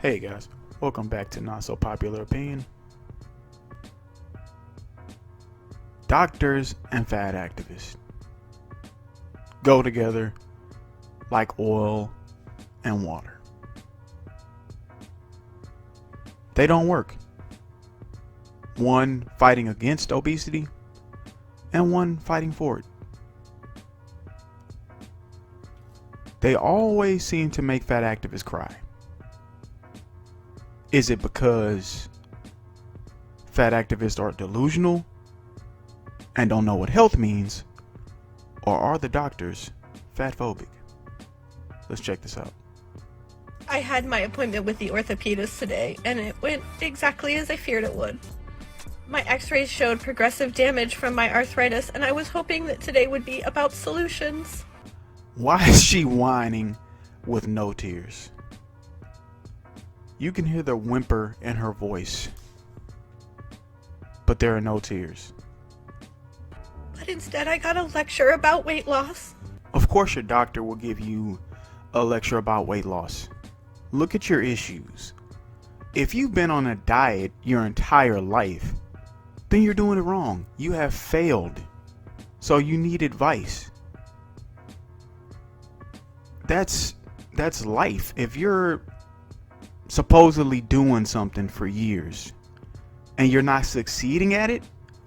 Hey guys, welcome back to Not So Popular Opinion. Doctors and fat activists go together like oil and water. They don't work. One fighting against obesity and one fighting for it. They always seem to make fat activists cry. Is it because fat activists are delusional and don't know what health means? Or are the doctors fatphobic? Let's check this out. I had my appointment with the orthopedist today, and it went exactly as I feared it would. My x-rays showed progressive damage from my arthritis, and I was hoping that today would be about solutions. Why is she whining with no tears? You can hear the whimper in her voice, but there are no tears. But instead I got a lecture about weight loss. Of course your doctor will give you a lecture about weight loss. Look at your issues. If you've been on a diet your entire life, then you're doing it wrong. You have failed. So you need advice. That's life. If you're supposedly doing something for years and you're not succeeding at it,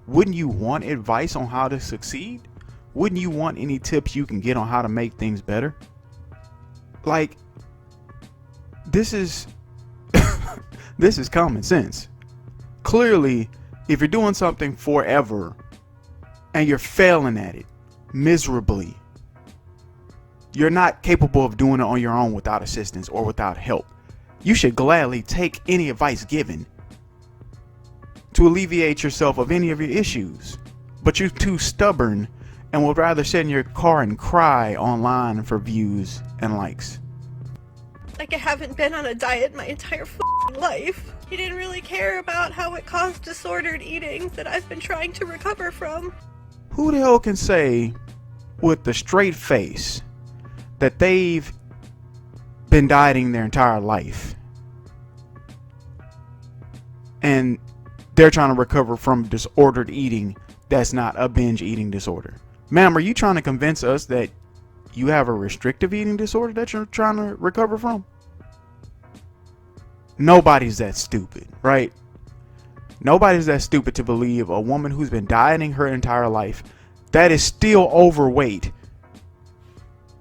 wouldn't you want advice on how to succeed? Wouldn't you want any tips you can get on how to make things better? Like, this is this is common sense. Clearly, if you're doing something forever and you're failing at it miserably, you're not capable of doing it on your own without assistance or without help. You should gladly take any advice given to alleviate yourself of any of your issues. But you're too stubborn and would rather sit in your car and cry online for views and likes. Like I haven't been on a diet my entire life. He didn't really care about how it caused disordered eating that I've been trying to recover from. Who the hell can say with a straight face that they've been dieting their entire life and they're trying to recover from disordered eating that's not a binge eating disorder? Ma'am, are you trying to convince us that you have a restrictive eating disorder that you're trying to recover from? Nobody's that stupid, right? Nobody's that stupid to believe a woman who's been dieting her entire life that is still overweight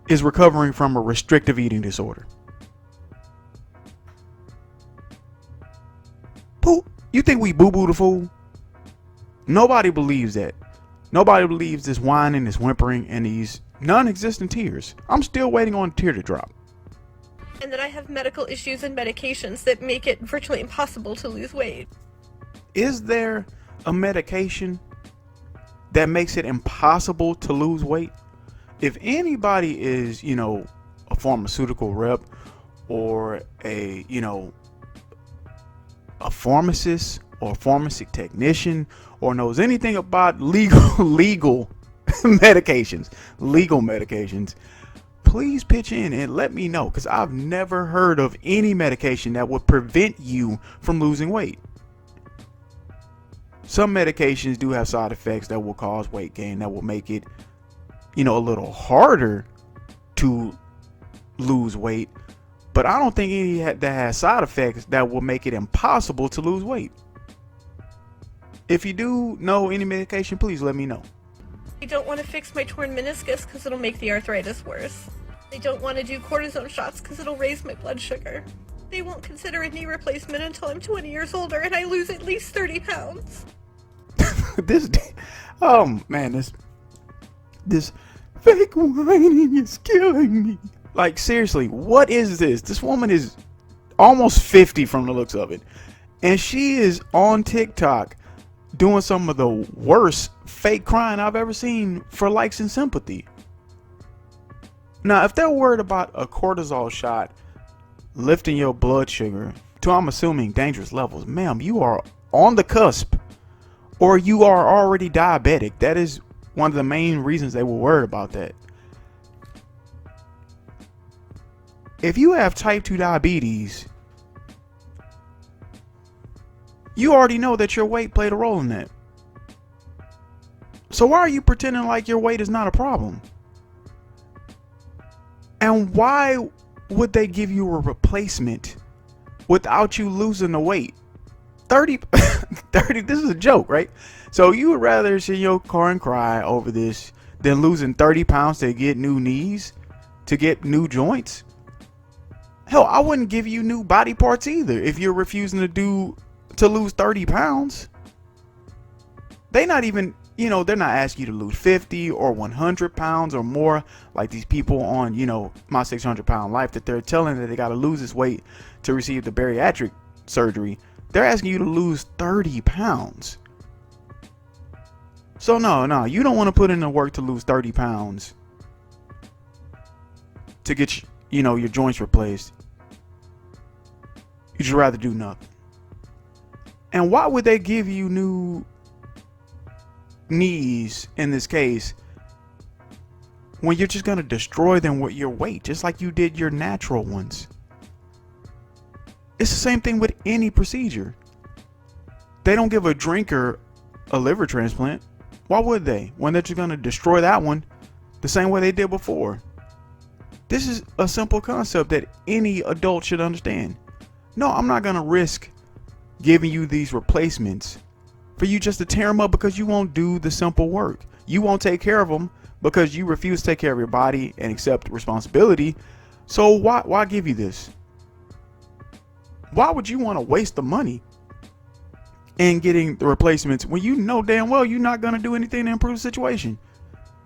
is recovering from a restrictive eating disorder. You think we boo-boo the fool? Nobody believes that. Nobody believes this whining, this whimpering, and these non-existent tears. I'm still waiting on a tear to drop. And that I have medical issues and medications that make it virtually impossible to lose weight. Is there a medication that makes it impossible to lose weight? If anybody is, a pharmaceutical rep or a pharmacist or a pharmacy technician or knows anything about legal medications, please pitch in and let me know, because I've never heard of any medication that would prevent you from losing weight. Some medications do have side effects that will cause weight gain, that will make it a little harder to lose weight, but I don't think any that has side effects that will make it impossible to lose weight. If you do know any medication, please let me know. They don't want to fix my torn meniscus because it'll make the arthritis worse. They don't want to do cortisone shots because it'll raise my blood sugar. They won't consider a knee replacement until I'm 20 years older and I lose at least 30 pounds. This fake whining is killing me. Like, seriously, what is this? This woman is almost 50 from the looks of it, and she is on TikTok doing some of the worst fake crying I've ever seen for likes and sympathy. Now, if they're worried about a cortisol shot lifting your blood sugar to, I'm assuming, dangerous levels, ma'am, you are on the cusp, or you are already diabetic. That is one of the main reasons they were worried about that. If you have type 2 diabetes, You already know that your weight played a role in that. So why are you pretending like your weight is not a problem? And why would they give you a replacement without you losing the weight? 30, 30, this is a joke, right? So you would rather sit in your car and cry over this than losing 30 pounds to get new knees, to get new joints? Hell, I wouldn't give you new body parts either if you're refusing to lose 30 pounds. They not even, they're not asking you to lose 50 or 100 pounds or more like these people on, my 600 pound life that they're telling that they got to lose this weight to receive the bariatric surgery. They're asking you to lose 30 pounds. So no, you don't want to put in the work to lose 30 pounds to get, your joints replaced. You'd just rather do nothing. And why would they give you new knees in this case when you're just going to destroy them with your weight, just like you did your natural ones? It's the same thing with any procedure. They don't give a drinker a liver transplant. Why would they? When they're just going to destroy that one the same way they did before. This is a simple concept that any adult should understand. No, I'm not going to risk giving you these replacements for you just to tear them up because you won't do the simple work. You won't take care of them because you refuse to take care of your body and accept responsibility. So why give you this? Why would you want to waste the money in getting the replacements when you know damn well you're not going to do anything to improve the situation?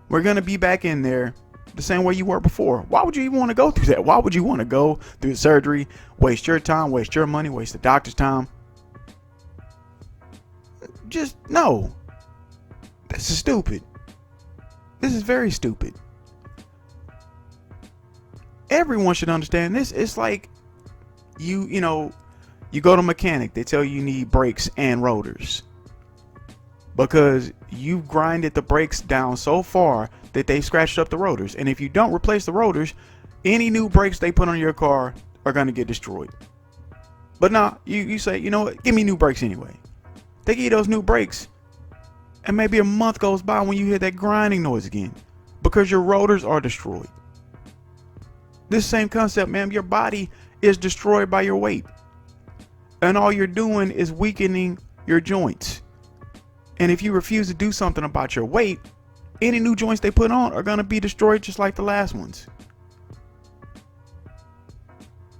We're going to be back in there the same way you were before. Why would you even want to go through that? Why would you want to go through the surgery, waste your time, waste your money, waste the doctor's time? Just no. This is stupid. This is very stupid. Everyone should understand this. It's like you go to a mechanic, they tell you need brakes and rotors because you've grinded the brakes down so far that they scratched up the rotors. And if you don't replace the rotors, any new brakes they put on your car are going to get destroyed. But now you say, you know what, give me new brakes anyway. They give you those new brakes and maybe a month goes by when you hear that grinding noise again because your rotors are destroyed. This same concept, man, your body is destroyed by your weight. And all you're doing is weakening your joints. And if you refuse to do something about your weight, any new joints they put on are going to be destroyed just like the last ones.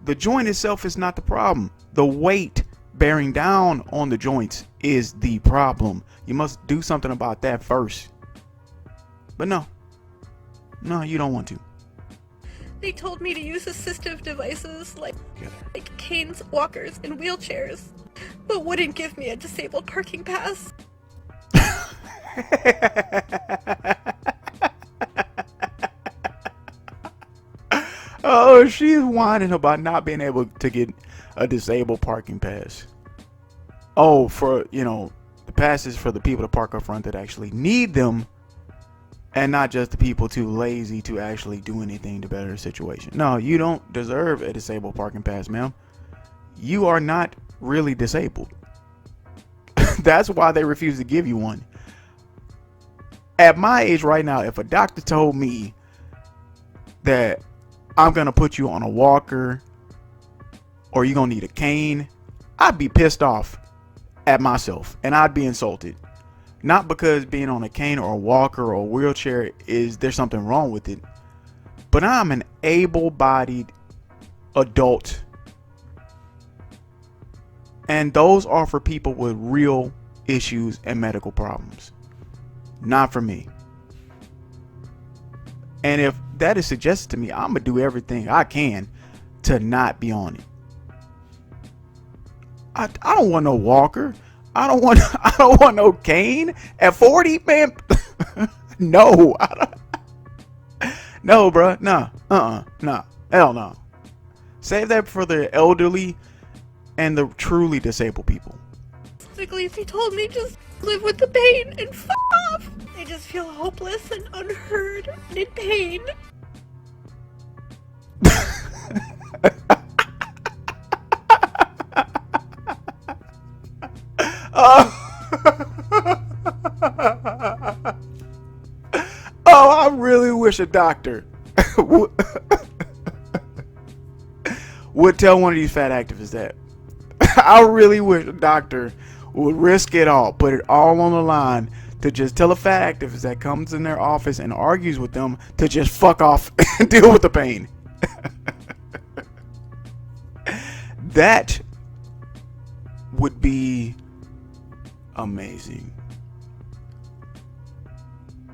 The joint itself is not the problem. The weight bearing down on the joints is the problem. You must do something about that first. But no, you don't want to. They told me to use assistive devices like canes, walkers, and wheelchairs, but wouldn't give me a disabled parking pass. Oh, she's whining about not being able to get a disabled parking pass. Oh, for, the passes for the people to park up front that actually need them and not just the people too lazy to actually do anything to better the situation. No, you don't deserve a disabled parking pass, ma'am. You are not really disabled. That's why they refuse to give you one. At my age right now, if a doctor told me that I'm going to put you on a walker or you're going to need a cane, I'd be pissed off at myself and I'd be insulted. Not because being on a cane or a walker or a wheelchair there's something wrong with it, but I'm an able-bodied adult. And those are for people with real issues and medical problems. Not for me. And if that is suggested to me, I'm going to do everything I can to not be on it. I don't want no walker. I don't want no cane at 40, man. No, no, bro. Nah, nah, hell no. Save that for the elderly and the truly disabled people. Basically, they told me just live with the pain and f*** off. I just feel hopeless and unheard and in pain. Oh, I really wish a doctor would tell one of these fat activists that. I really wish a doctor would risk it all, put it all on the line to just tell a fat activist that comes in their office and argues with them to just fuck off and deal with the pain. That would be amazing.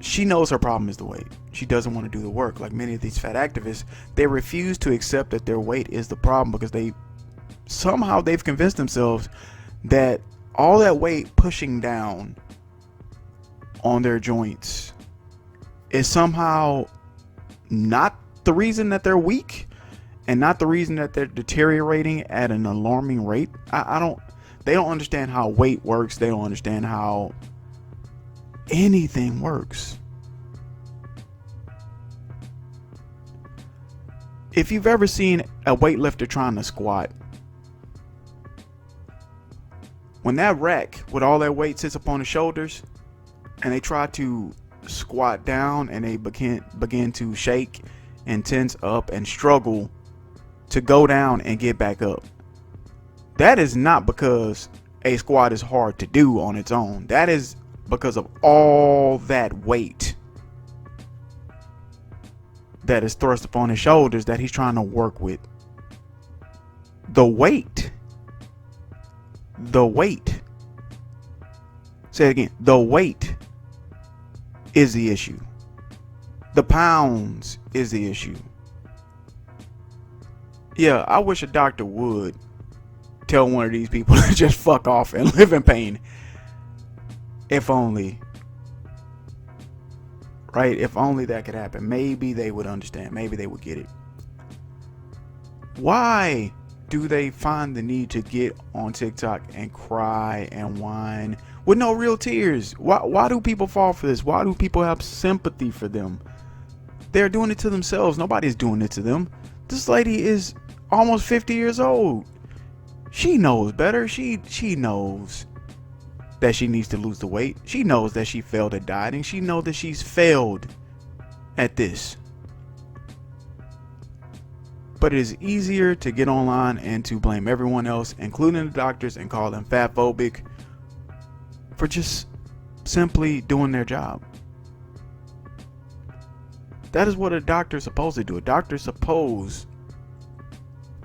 She knows her problem is the weight. She doesn't want to do the work. Like many of these fat activists, they refuse to accept that their weight is the problem because they've convinced themselves that all that weight pushing down on their joints is somehow not the reason that they're weak and not the reason that they're deteriorating at an alarming rate. They don't understand how weight works. They don't understand how anything works. If you've ever seen a weightlifter trying to squat, when that rack with all that weight sits upon the shoulders and they try to squat down and they begin to shake and tense up and struggle to go down and get back up, that is not because a squat is hard to do on its own. That is because of all that weight that is thrust upon his shoulders that he's trying to work with. The weight. Say it again. The weight is the issue. The pounds is the issue. Yeah, I wish a doctor would tell one of these people to just fuck off and live in pain. If only. Right? If only that could happen. Maybe they would understand. Maybe they would get it. Why do they find the need to get on TikTok and cry and whine with no real tears? Why do people fall for this? Why do people have sympathy for them? They're doing it to themselves. Nobody's doing it to them. This lady is almost 50 years old. She knows better. She knows that she needs to lose the weight. She knows that she failed at dieting. She knows that she's failed at this. But it is easier to get online and to blame everyone else, including the doctors, and call them fatphobic for just simply doing their job. That is what a doctor is supposed to do. A doctor is supposed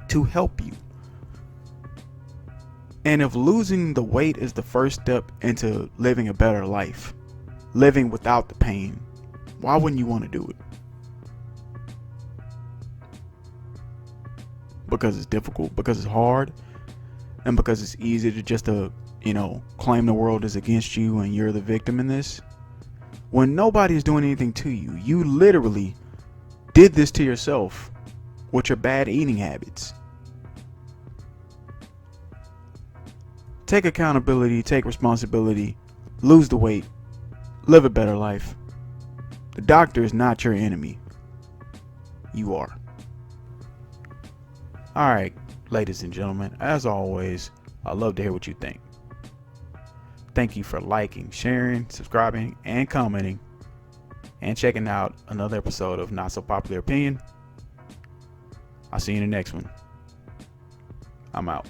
to help you. And if losing the weight is the first step into living a better life, living without the pain, why wouldn't you want to do it? Because it's difficult, because it's hard, and because it's easy to just claim the world is against you and you're the victim in this. When nobody is doing anything to you, you literally did this to yourself with your bad eating habits. Take accountability, take responsibility, lose the weight, live a better life. The doctor is not your enemy. You are. Alright, ladies and gentlemen, as always, I'd love to hear what you think. Thank you for liking, sharing, subscribing, and commenting, and checking out another episode of Not So Popular Opinion. I'll see you in the next one. I'm out.